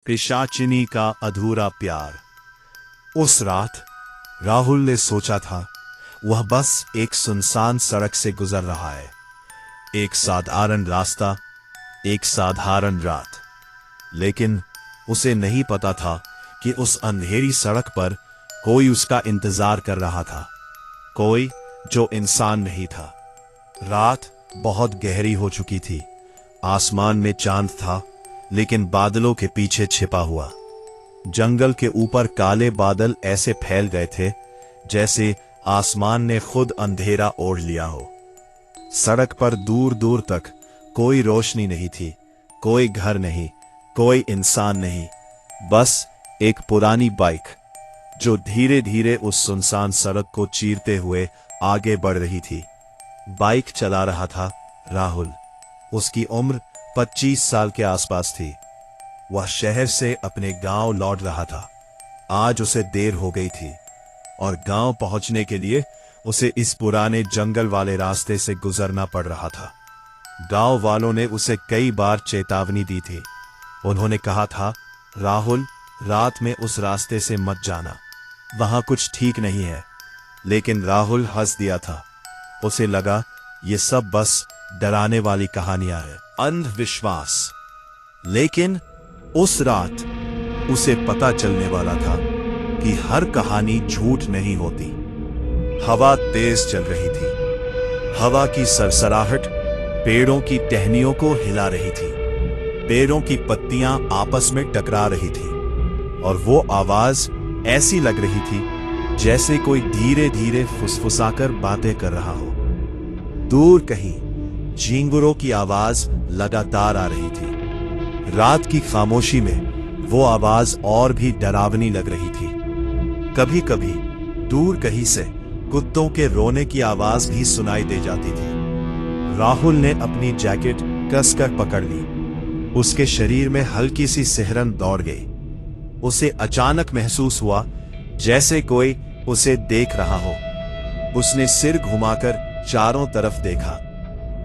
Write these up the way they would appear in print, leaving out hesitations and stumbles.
पिशाचिनी का अधूरा प्यार। उस रात राहुल ने सोचा था वह बस एक सुनसान सड़क से गुजर रहा है। एक साधारण रास्ता, एक साधारण रात। लेकिन उसे नहीं पता था कि उस अंधेरी सड़क पर कोई उसका इंतजार कर रहा था, कोई जो इंसान नहीं था। रात बहुत गहरी हो चुकी थी। आसमान में चांद था, लेकिन बादलों के पीछे छिपा हुआ। जंगल के ऊपर काले बादल ऐसे फैल गए थे जैसे आसमान ने खुद अंधेरा ओढ़ लिया हो। सड़क पर दूर दूर तक कोई रोशनी नहीं थी, कोई घर नहीं, कोई इंसान नहीं, बस एक पुरानी बाइक जो धीरे धीरे उस सुनसान सड़क को चीरते हुए आगे बढ़ रही थी। बाइक चला रहा था राहुल। उसकी उम्र 25 साल के आसपास थी। वह शहर से अपने गांव लौट रहा था। आज उसे देर हो गई थी और गांव पहुंचने के लिए उसे इस पुराने जंगल वाले रास्ते से गुजरना पड़ रहा था। गांव वालों ने उसे कई बार चेतावनी दी थी। उन्होंने कहा था, राहुल, रात में उस रास्ते से मत जाना, वहां कुछ ठीक नहीं है। लेकिन राहुल हंस दिया था। उसे लगा ये सब बस डराने वाली कहानियां हैं, अंधविश्वास। लेकिन उस रात उसे पता चलने वाला था कि हर कहानी झूठ नहीं होती। हवा तेज चल रही थी। हवा की सरसराहट पेड़ों की टहनियों को हिला रही थी। पेड़ों की पत्तियां आपस में टकरा रही थी और वो आवाज ऐसी लग रही थी जैसे कोई धीरे धीरे फुसफुसाकर बातें कर रहा हो। दूर कहीं झींगुरों की आवाज लगातार आ रही थी। रात की खामोशी में वो आवाज और भी डरावनी लग रही थी। कभी कभी दूर कहीं से कुत्तों के रोने की आवाज भी सुनाई दे जाती थी। राहुल ने अपनी जैकेट कसकर पकड़ ली। उसके शरीर में हल्की सी सिहरन दौड़ गई। उसे अचानक महसूस हुआ जैसे कोई उसे देख रहा हो। उसने सिर घुमाकर चारों तरफ देखा,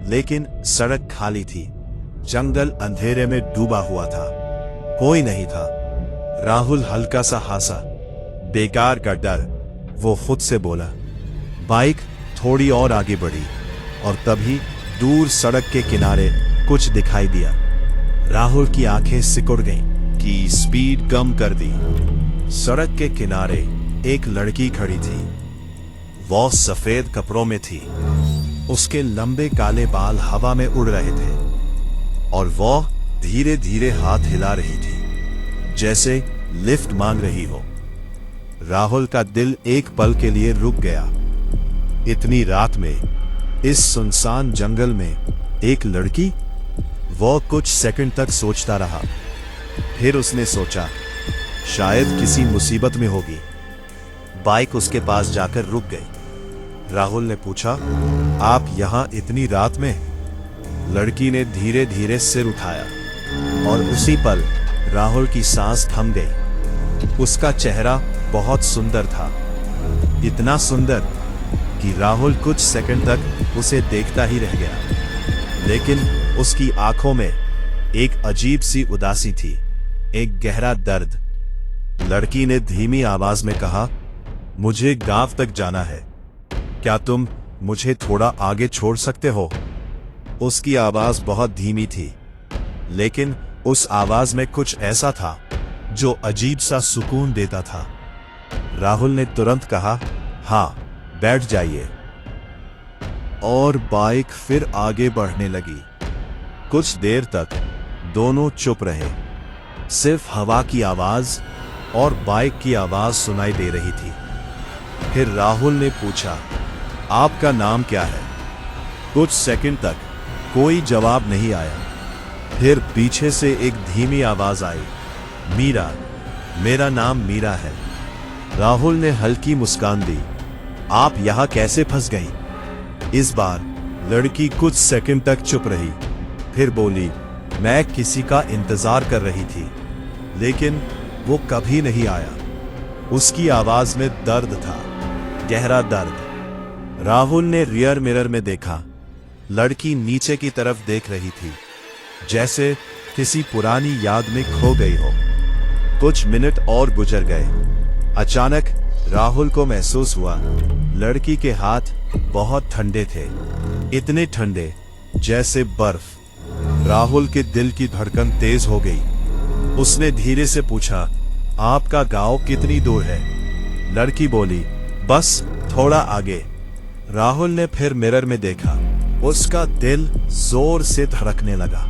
लेकिन सड़क खाली थी। जंगल अंधेरे में डूबा हुआ था, कोई नहीं था। राहुल हल्का सा हंसा। बेकार का डर, वो खुद से बोला। बाइक थोड़ी और आगे बढ़ी और तभी दूर सड़क के किनारे कुछ दिखाई दिया। राहुल की आंखें सिकुड़ गईं कि स्पीड कम कर दी। सड़क के किनारे एक लड़की खड़ी थी। वो सफेद कपड़ों में थी। उसके लंबे काले बाल हवा में उड़ रहे थे और वो धीरे धीरे हाथ हिला रही थी जैसे लिफ्ट मांग रही हो। राहुल का दिल एक पल के लिए रुक गया। इतनी रात में इस सुनसान जंगल में एक लड़की? वो कुछ सेकंड तक सोचता रहा। फिर उसने सोचा, शायद किसी मुसीबत में होगी। बाइक उसके पास जाकर रुक गई। राहुल ने पूछा, आप यहां इतनी रात में? लड़की ने धीरे धीरे सिर उठाया और उसी पल राहुल की सांस थम गई। उसका चेहरा बहुत सुंदर था, इतना सुंदर कि राहुल कुछ सेकंड तक उसे देखता ही रह गया। लेकिन उसकी आंखों में एक अजीब सी उदासी थी, एक गहरा दर्द। लड़की ने धीमी आवाज में कहा, मुझे गांव तक जाना है, क्या तुम मुझे थोड़ा आगे छोड़ सकते हो? उसकी आवाज बहुत धीमी थी, लेकिन उस आवाज में कुछ ऐसा था जो अजीब सा सुकून देता था। राहुल ने तुरंत कहा, हाँ, बैठ जाइए। और बाइक फिर आगे बढ़ने लगी। कुछ देर तक दोनों चुप रहे। सिर्फ हवा की आवाज और बाइक की आवाज सुनाई दे रही थी। फिर राहुल ने पूछा, आपका नाम क्या है? कुछ सेकंड तक कोई जवाब नहीं आया। फिर पीछे से एक धीमी आवाज आई, मीरा, मेरा नाम मीरा है। राहुल ने हल्की मुस्कान दी। आप यहां कैसे फंस गई? इस बार लड़की कुछ सेकंड तक चुप रही, फिर बोली, मैं किसी का इंतजार कर रही थी, लेकिन वो कभी नहीं आया। उसकी आवाज में दर्द था, गहरा दर्द। राहुल ने रियर मिरर में देखा। लड़की नीचे की तरफ देख रही थी, जैसे किसी पुरानी याद में खो गई हो। कुछ मिनट और गुजर गए। अचानक राहुल को महसूस हुआ लड़की के हाथ बहुत ठंडे थे, इतने ठंडे जैसे बर्फ। राहुल के दिल की धड़कन तेज हो गई। उसने धीरे से पूछा, आपका गांव कितनी दूर है? लड़की बोली, बस थोड़ा आगे। राहुल ने फिर मिरर में देखा। उसका दिल जोर से धड़कने लगा,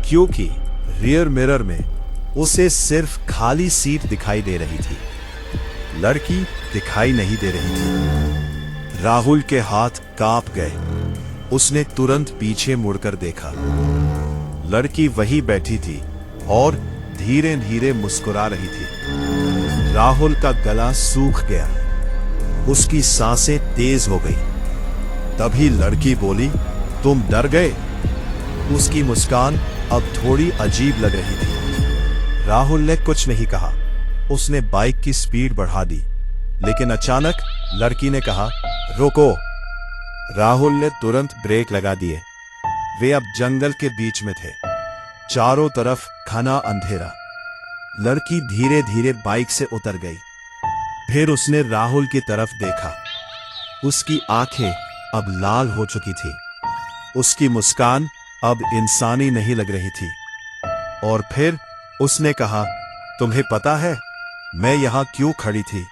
क्योंकि रियर मिरर में उसे सिर्फ खाली सीट दिखाई दे रही थी, लड़की दिखाई नहीं दे रही थी। राहुल के हाथ कांप गए। उसने तुरंत पीछे मुड़कर देखा। लड़की वही बैठी थी और धीरे धीरे मुस्कुरा रही थी। राहुल का गला सूख गया, उसकी सांसें तेज हो गई। तभी लड़की बोली, तुम डर गए? उसकी मुस्कान अब थोड़ी अजीब लग रही थी। राहुल ने कुछ नहीं कहा। उसने बाइक की स्पीड बढ़ा दी, लेकिन अचानक लड़की ने कहा, रुको। राहुल ने तुरंत ब्रेक लगा दिए। वे अब जंगल के बीच में थे, चारों तरफ घना अंधेरा। लड़की धीरे धीरे बाइक से उतर गई। फिर उसने राहुल की तरफ देखा। उसकी आंखें अब लाल हो चुकी थी। उसकी मुस्कान अब इंसानी नहीं लग रही थी। और फिर उसने कहा, तुम्हें पता है मैं यहां क्यों खड़ी थी?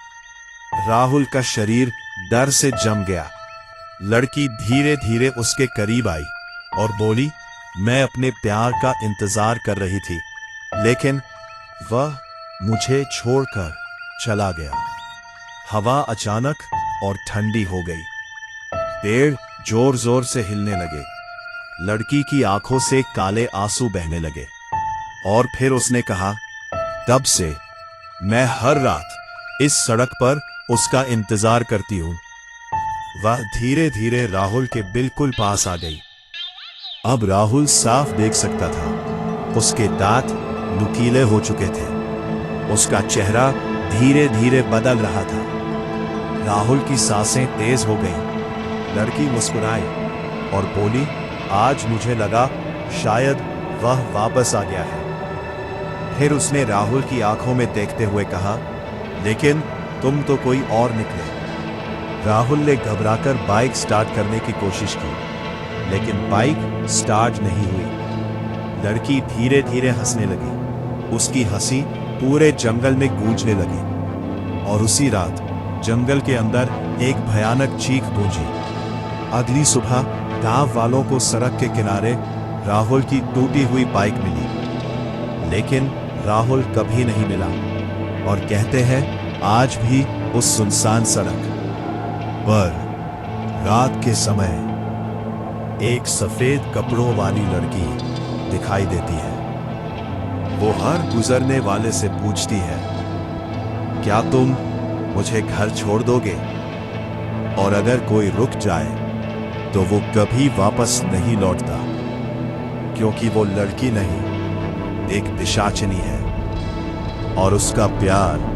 राहुल का शरीर डर से जम गया। लड़की धीरे धीरे उसके करीब आई और बोली, मैं अपने प्यार का इंतजार कर रही थी, लेकिन वह मुझे छोड़कर चला गया। हवा अचानक और ठंडी हो गई। पेड़ जोर जोर से हिलने लगे। लड़की की आंखों से काले आंसू बहने लगे। और फिर उसने कहा, तब से मैं हर रात इस सड़क पर उसका इंतजार करती हूं। वह धीरे धीरे राहुल के बिल्कुल पास आ गई। अब राहुल साफ देख सकता था। उसके दांत नुकीले हो चुके थे। उसका चेहरा धीरे धीरे बदल रहा था। राहुल की सांसें तेज हो गईं। लड़की मुस्कुराई और बोली, आज मुझे लगा शायद वह वापस आ गया है। फिर उसने राहुल की आंखों में देखते हुए कहा, लेकिन तुम तो कोई और निकले। राहुल ने घबराकर बाइक स्टार्ट करने की कोशिश की, लेकिन बाइक स्टार्ट नहीं हुई। लड़की धीरे धीरे हंसने लगी। उसकी हंसी पूरे जंगल में गूंजने लगी। और उसी रात जंगल के अंदर एक भयानक चीख गूंजी। अगली सुबह गांव वालों को सड़क के किनारे राहुल की टूटी हुई बाइक मिली, लेकिन राहुल कभी नहीं मिला। और कहते हैं आज भी उस सुनसान सड़क पर रात के समय एक सफेद कपड़ों वाली लड़की दिखाई देती है। वो हर गुजरने वाले से पूछती है, क्या तुम मुझे घर छोड़ दोगे? और अगर कोई रुक जाए तो वो कभी वापस नहीं लौटता, क्योंकि वो लड़की नहीं, एक पिशाचिनी है और उसका प्यार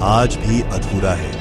आज भी अधूरा है।